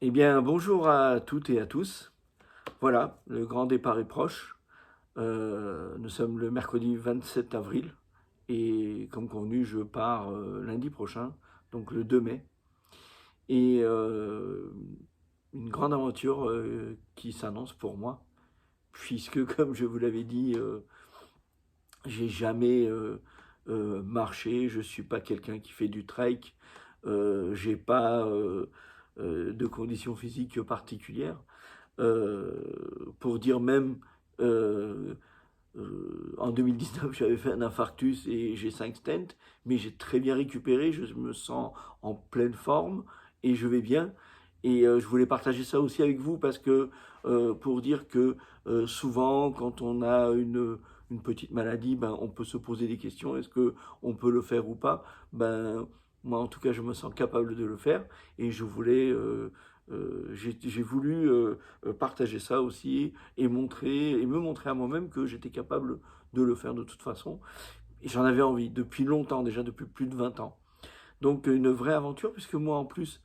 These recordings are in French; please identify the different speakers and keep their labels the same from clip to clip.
Speaker 1: Eh bien, bonjour à toutes et à tous. Voilà, le grand départ est proche. Nous sommes le mercredi 27 avril et comme convenu, je pars lundi prochain, donc le 2 mai. Et une grande aventure qui s'annonce pour moi, puisque comme je vous l'avais dit, j'ai jamais marché, je suis pas quelqu'un qui fait du trek, j'ai pas de conditions physiques particulières. Pour dire même, euh, en 2019, j'avais fait un infarctus et j'ai 5 stents, mais j'ai très bien récupéré, je me sens en pleine forme et je vais bien. Et je voulais partager ça aussi avec vous parce que, pour dire que souvent, quand on a une petite maladie, ben, on peut se poser des questions. Est-ce que on peut le faire ou pas? Ben, moi, en tout cas, je me sens capable de le faire et je voulais, j'ai voulu partager ça aussi et me montrer à moi-même que j'étais capable de le faire de toute façon. Et j'en avais envie depuis longtemps, déjà depuis plus de 20 ans. Donc une vraie aventure, puisque moi en plus,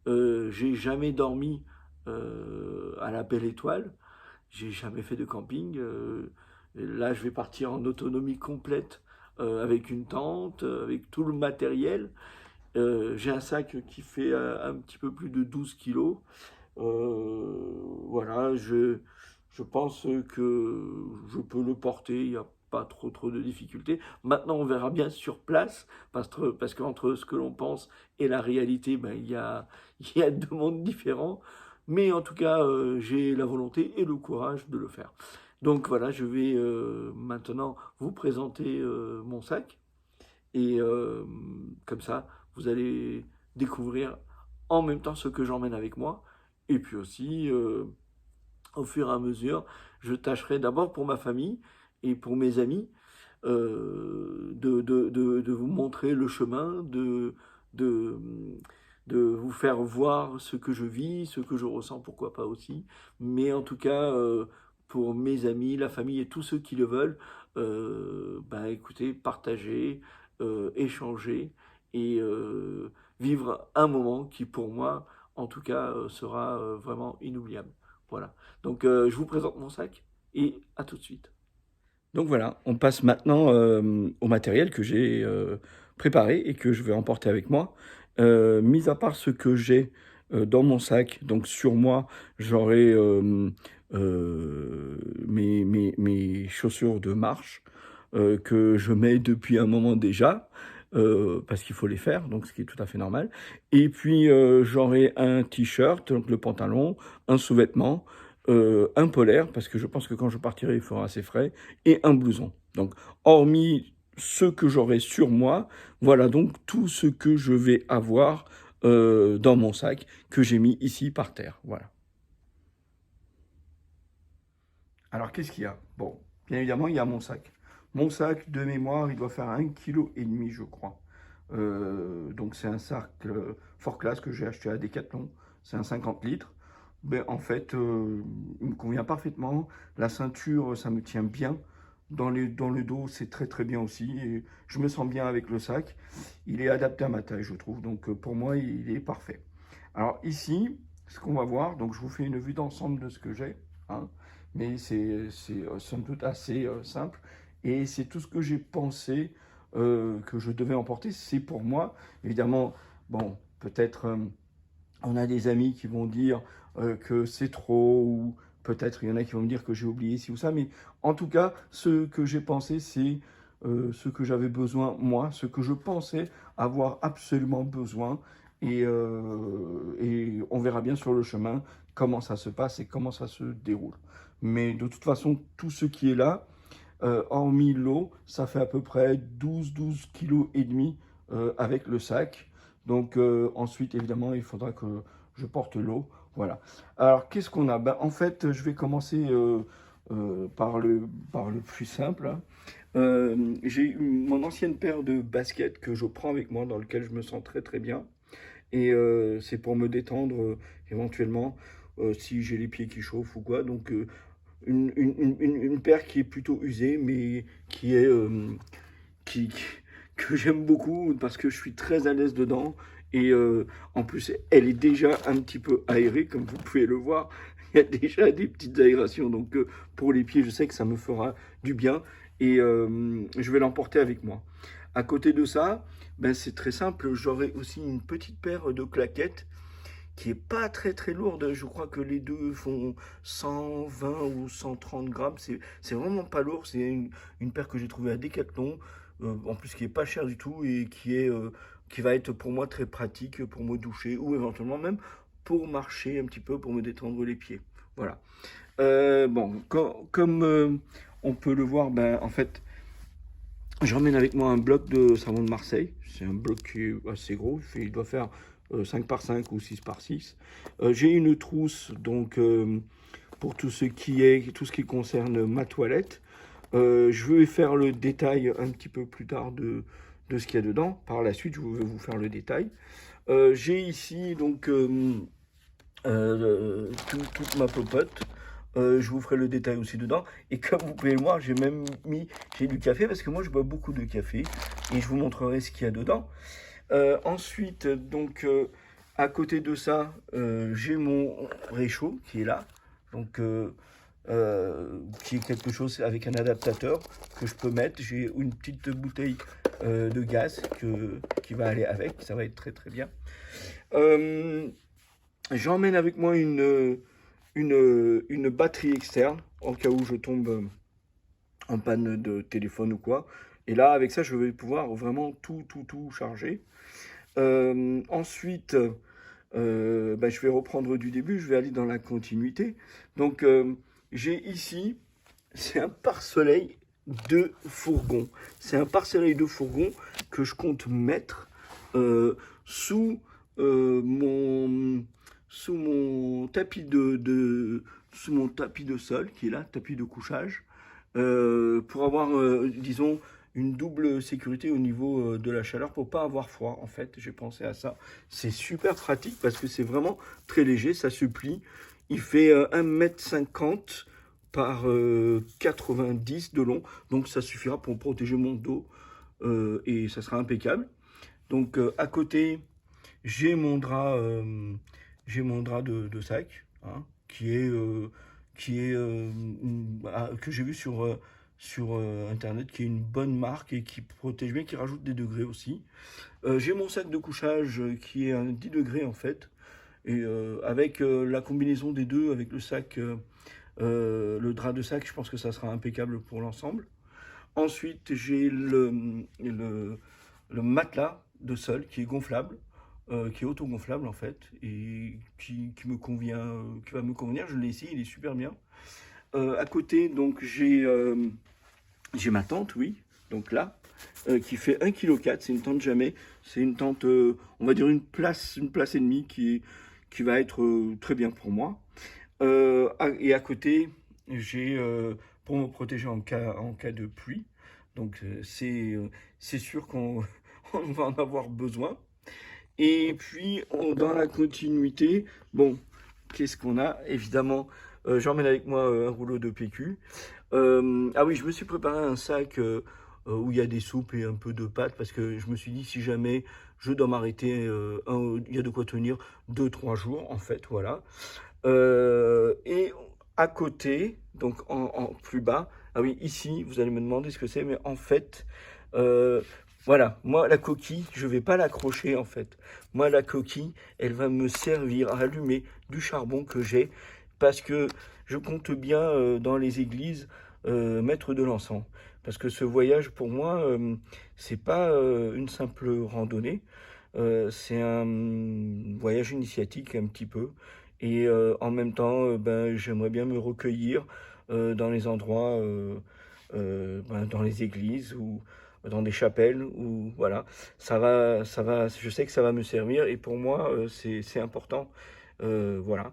Speaker 1: j'ai jamais dormi à la Belle Étoile, j'ai jamais fait de camping. Là, je vais partir en autonomie complète avec une tente, avec tout le matériel. J'ai un sac qui fait un petit peu plus de 12 kilos. Voilà, je pense que je peux le porter, il n'y a pas trop de difficultés. Maintenant, on verra bien sur place, parce qu'entre ce que l'on pense et la réalité, ben, il y a deux mondes différents. Mais en tout cas, j'ai la volonté et le courage de le faire. Donc voilà, je vais maintenant vous présenter mon sac. Et comme ça, vous allez découvrir en même temps ce que j'emmène avec moi. Et puis aussi, au fur et à mesure, je tâcherai d'abord pour ma famille et pour mes amis de vous montrer le chemin, de, de vous faire voir ce que je vis, ce que je ressens, pourquoi pas aussi. Mais en tout cas, pour mes amis, la famille et tous ceux qui le veulent, bah écoutez, partager, échanger et vivre un moment qui pour moi, en tout cas, sera vraiment inoubliable. Voilà. Donc je vous présente mon sac et à tout de suite. Donc voilà, on passe maintenant au matériel que j'ai préparé et que je vais emporter avec moi. Mis à part ce que j'ai dans mon sac, donc sur moi, j'aurai mes chaussures de marche que je mets depuis un moment déjà, parce qu'il faut les faire, donc ce qui est tout à fait normal. Et puis j'aurai un t-shirt, donc le pantalon, un sous-vêtement, un polaire, parce que je pense que quand je partirai, il fera assez frais, et un blouson. Donc, hormis ce que j'aurai sur moi, voilà donc tout ce que je vais avoir dans mon sac que j'ai mis ici par terre. Voilà. Alors, qu'est-ce qu'il y a? Bon, bien évidemment, il y a mon sac. Mon sac, de mémoire, il doit faire 1,5 kg, je crois. Donc, c'est un sac fort classe que j'ai acheté à Decathlon. C'est un 50 litres. Ben, en fait, il me convient parfaitement. La ceinture, ça me tient bien. Dans le dos, c'est très très bien aussi. Et je me sens bien avec le sac. Il est adapté à ma taille, je trouve. Donc, pour moi, il est parfait. Alors, ici, ce qu'on va voir, donc je vous fais une vue d'ensemble de ce que j'ai, hein, mais c'est somme toute assez simple. Et c'est tout ce que j'ai pensé que je devais emporter. C'est pour moi. Évidemment, bon, peut-être on a des amis qui vont dire que c'est trop, ou peut-être il y en a qui vont me dire que j'ai oublié ci ou ça. Mais en tout cas, ce que j'ai pensé, c'est ce que j'avais besoin, moi, ce que je pensais avoir absolument besoin. Et on verra bien sur le chemin comment ça se passe et comment ça se déroule. Mais de toute façon, tout ce qui est là, hormis l'eau, ça fait à peu près 12 kilos et demi avec le sac. Donc ensuite, évidemment, il faudra que je porte l'eau. Voilà. Alors, qu'est-ce qu'on a? Ben, en fait, je vais commencer par le plus simple, hein. J'ai mon ancienne paire de baskets que je prends avec moi, dans lequel je me sens très très bien. Et c'est pour me détendre éventuellement si j'ai les pieds qui chauffent ou quoi. Donc une paire qui est plutôt usée, mais qui est qui, que j'aime beaucoup parce que je suis très à l'aise dedans Et en plus, elle est déjà un petit peu aérée, comme vous pouvez le voir. Il y a déjà des petites aérations. Donc pour les pieds, je sais que ça me fera du bien. Et je vais l'emporter avec moi. À côté de ça, ben, c'est très simple. J'aurai aussi une petite paire de claquettes qui est pas très très lourde. Je crois que les deux font 120 ou 130 grammes. C'est vraiment pas lourd. C'est une paire que j'ai trouvée à Decathlon. En plus, qui est pas chère du tout et qui va être pour moi très pratique pour me doucher ou éventuellement même pour marcher un petit peu, pour me détendre les pieds. Voilà. Bon, comme on peut le voir, ben, en fait, j'emmène avec moi un bloc de savon de Marseille. C'est un bloc qui est assez gros. Il doit faire 5 par 5 ou 6 par 6. J'ai une trousse donc pour tout ce qui concerne ma toilette. Je vais faire le détail un petit peu plus tard de ce qu'il y a dedans. Par la suite, je vais vous faire le détail. J'ai ici donc toute ma popote. Je vous ferai le détail aussi dedans. Et comme vous pouvez le voir, j'ai du café parce que moi je bois beaucoup de café et je vous montrerai ce qu'il y a dedans. Ensuite, donc à côté de ça, j'ai mon réchaud qui est là, donc qui est quelque chose avec un adaptateur que je peux mettre. J'ai une petite bouteille de gaz qui va aller avec, ça va être très très bien. J'emmène avec moi une batterie externe, en cas où je tombe en panne de téléphone ou quoi. Et là, avec ça, je vais pouvoir vraiment tout charger. Ensuite, bah, je vais reprendre du début, je vais aller dans la continuité. Donc, j'ai ici, c'est un pare-soleil de fourgon. C'est un pare-soleil de fourgon que je compte mettre sous mon tapis sous mon tapis de sol qui est là, tapis de couchage, pour avoir, disons, une double sécurité au niveau de la chaleur pour pas avoir froid. En fait, j'ai pensé à ça. C'est super pratique parce que c'est vraiment très léger, ça se plie. Il fait 1,50 m par 90 de long, donc ça suffira pour protéger mon dos et ça sera impeccable. Donc à côté, j'ai mon drap de sac, hein, que j'ai vu sur internet, qui est une bonne marque et qui protège bien, qui rajoute des degrés aussi. J'ai mon sac de couchage qui est un 10 degrés en fait, et avec la combinaison des deux, avec le sac, le drap de sac, je pense que ça sera impeccable pour l'ensemble. Ensuite, j'ai le matelas de sol qui est gonflable, qui est auto-gonflable en fait, et qui me convient, qui va me convenir. Je l'ai essayé, il est super bien. À côté, donc j'ai ma tente, oui, donc là, qui fait 1,4 kg. C'est une tente jamais. C'est une tente, on va dire une place et demie qui va être très bien pour moi. Et à côté, j'ai pour me protéger en cas de pluie. Donc c'est sûr qu'on on va en avoir besoin. Et puis dans la continuité, bon, qu'est-ce qu'on a? Évidemment, j'emmène avec moi un rouleau de PQ. Ah oui, je me suis préparé un sac où il y a des soupes et un peu de pâtes parce que je me suis dit si jamais je dois m'arrêter, il y a de quoi tenir 2-3 jours en fait, voilà. Et à côté, donc en plus bas, ah oui, ici, vous allez me demander ce que c'est, mais en fait, euh, voilà, moi la coquille, je vais pas l'accrocher en fait. Moi la coquille, elle va me servir à allumer du charbon que j'ai parce que je compte bien dans les églises mettre de l'encens. Parce que ce voyage pour moi, c'est pas une simple randonnée, c'est un voyage initiatique un petit peu. Et en même temps, ben, j'aimerais bien me recueillir dans les endroits, ben, dans les églises ou dans des chapelles. Ou voilà, je sais que ça va me servir et pour moi, c'est important. Voilà.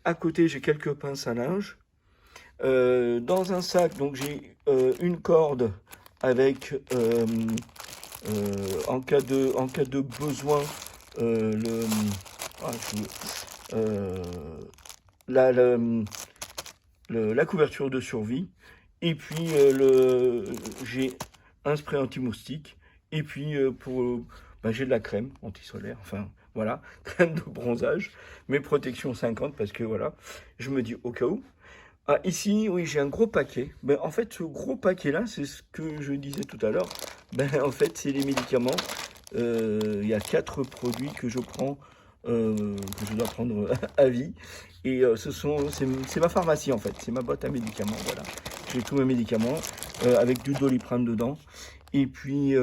Speaker 1: À côté, j'ai quelques pinces à linge. Dans un sac, donc j'ai une corde avec, en cas de besoin, ah, euh, la, la, la couverture de survie. Et puis j'ai un spray anti-moustique. Et puis ben, j'ai de la crème anti-solaire, enfin voilà, crème de bronzage, mes protections 50 parce que voilà, je me dis au cas où. Ah, ici, oui, j'ai un gros paquet. Ben, en fait, ce gros paquet-là, c'est ce que je disais tout à l'heure. Ben, en fait, c'est les médicaments. Il y a 4 produits que je prends, que je dois prendre à vie. Et c'est ma pharmacie, en fait. C'est ma boîte à médicaments, voilà. J'ai tous mes médicaments, avec du Doliprane dedans. Et puis,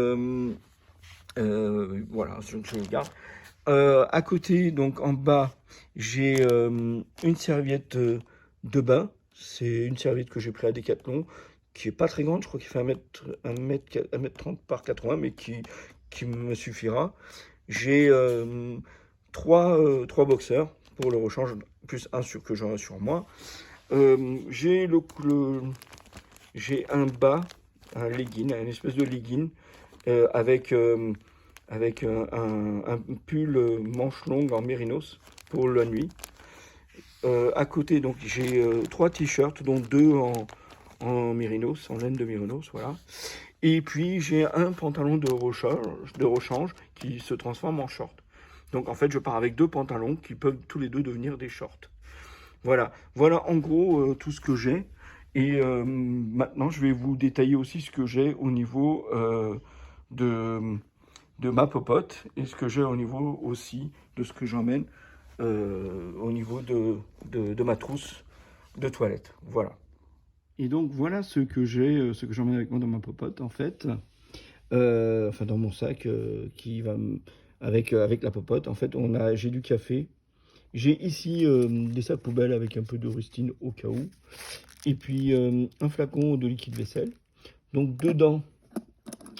Speaker 1: voilà, je le garde. À côté, donc en bas, j'ai une serviette de bain. C'est une serviette que j'ai pris à Decathlon, qui est pas très grande, je crois qu'il fait 1 mètre 30 par 80, mais qui me suffira. J'ai trois boxeurs pour le rechange, plus un que j'aurai sur moi. J'ai j'ai un bas, un legging, une espèce de legging avec un pull manche longue en mérinos pour la nuit. À côté, donc j'ai 3 t-shirts, dont 2 en mérinos, en laine de mérinos, voilà. Et puis j'ai un pantalon de rechange qui se transforme en short. Donc en fait, je pars avec 2 pantalons qui peuvent tous les deux devenir des shorts. Voilà, voilà en gros tout ce que j'ai. Et maintenant, je vais vous détailler aussi ce que j'ai au niveau de, de ma popote et ce que j'ai au niveau aussi de ce que j'emmène au niveau de ma trousse de toilette. Voilà. Et donc voilà ce que j'emmène avec moi dans ma popote en fait, enfin dans mon sac qui va avec la popote. En fait, j'ai du café. J'ai ici des sacs poubelles avec un peu de rustine au cas où. Et puis un flacon de liquide vaisselle. Donc dedans,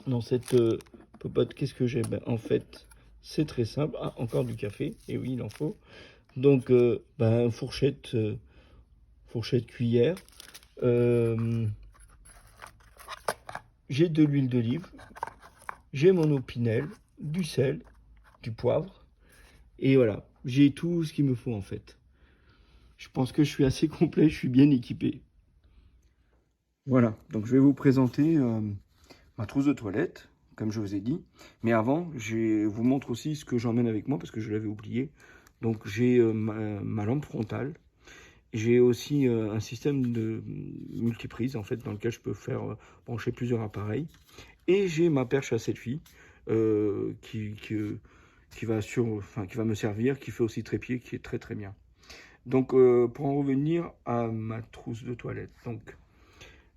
Speaker 1: dans cette popote, qu'est-ce que j'ai? Ben, en fait, c'est très simple. Ah, encore du café. Et oui, il en faut. Donc, ben, fourchette, cuillère. Euh, j'ai de l'huile d'olive. J'ai mon opinel, du sel, du poivre. Et voilà, j'ai tout ce qu'il me faut en fait. Je pense que je suis assez complet, je suis bien équipé. Voilà, donc je vais vous présenter ma trousse de toilette, comme je vous ai dit. Mais avant, je vous montre aussi ce que j'emmène avec moi, parce que je l'avais oublié. Donc j'ai ma lampe frontale. J'ai aussi un système de multiprise, en fait, dans lequel je peux faire brancher plusieurs appareils. Et j'ai ma perche à selfie, qui va me servir, qui fait aussi trépied, qui est très très bien. Donc pour en revenir à ma trousse de toilette, donc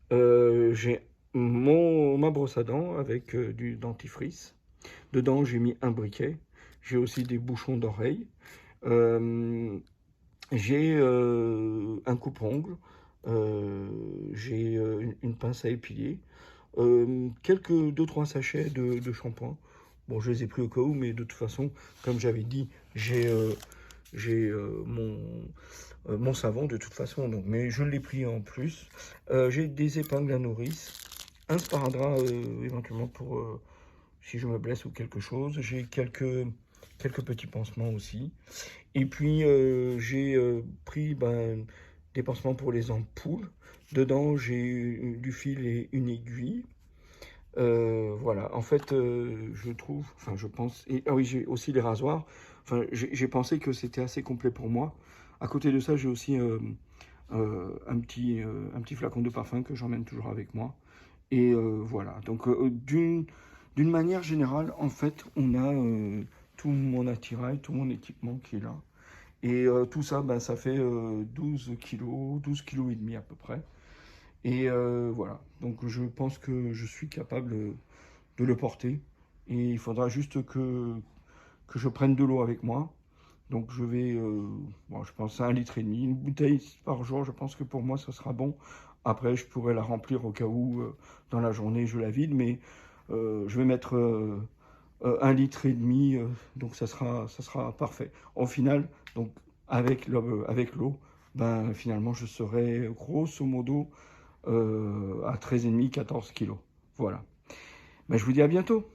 Speaker 1: j'ai ma brosse à dents avec du dentifrice. Dedans j'ai mis un briquet. J'ai aussi des bouchons d'oreilles. Euh, j'ai un coupe-ongle. J'ai une pince à épiler. Quelques 2-3 sachets de shampoing. Bon, je les ai pris au cas où, mais de toute façon, comme j'avais dit, j'ai mon savon de toute façon, donc, mais je l'ai pris en plus. J'ai des épingles à nourrice, un sparadrap éventuellement pour si je me blesse ou quelque chose. J'ai quelques petits pansements aussi. Et puis j'ai pris des pansements pour les ampoules. Dedans, j'ai du fil et une aiguille. Voilà, en fait, je trouve, enfin, je pense, ah oui, j'ai aussi les rasoirs. Enfin, j'ai pensé que c'était assez complet pour moi. À côté de ça, j'ai aussi un petit flacon de parfum que j'emmène toujours avec moi. Et voilà, donc d'une manière générale, en fait, on a tout mon attirail, tout mon équipement qui est là. Et tout ça, ben, ça fait 12 kilos, 12 kilos et demi à peu près. Et voilà, donc je pense que je suis capable de le porter. Et il faudra juste que je prenne de l'eau avec moi. Donc je vais, bon, je pense à 1,5 litre. Une bouteille par jour, je pense que pour moi, ça sera bon. Après, je pourrais la remplir au cas où, dans la journée, je la vide. Mais je vais mettre 1,5 litre. Donc ça sera parfait. Au final, donc avec l'eau, ben, finalement, je serai grosso modo à 13,5, 14 kilos. Voilà. Ben, je vous dis à bientôt.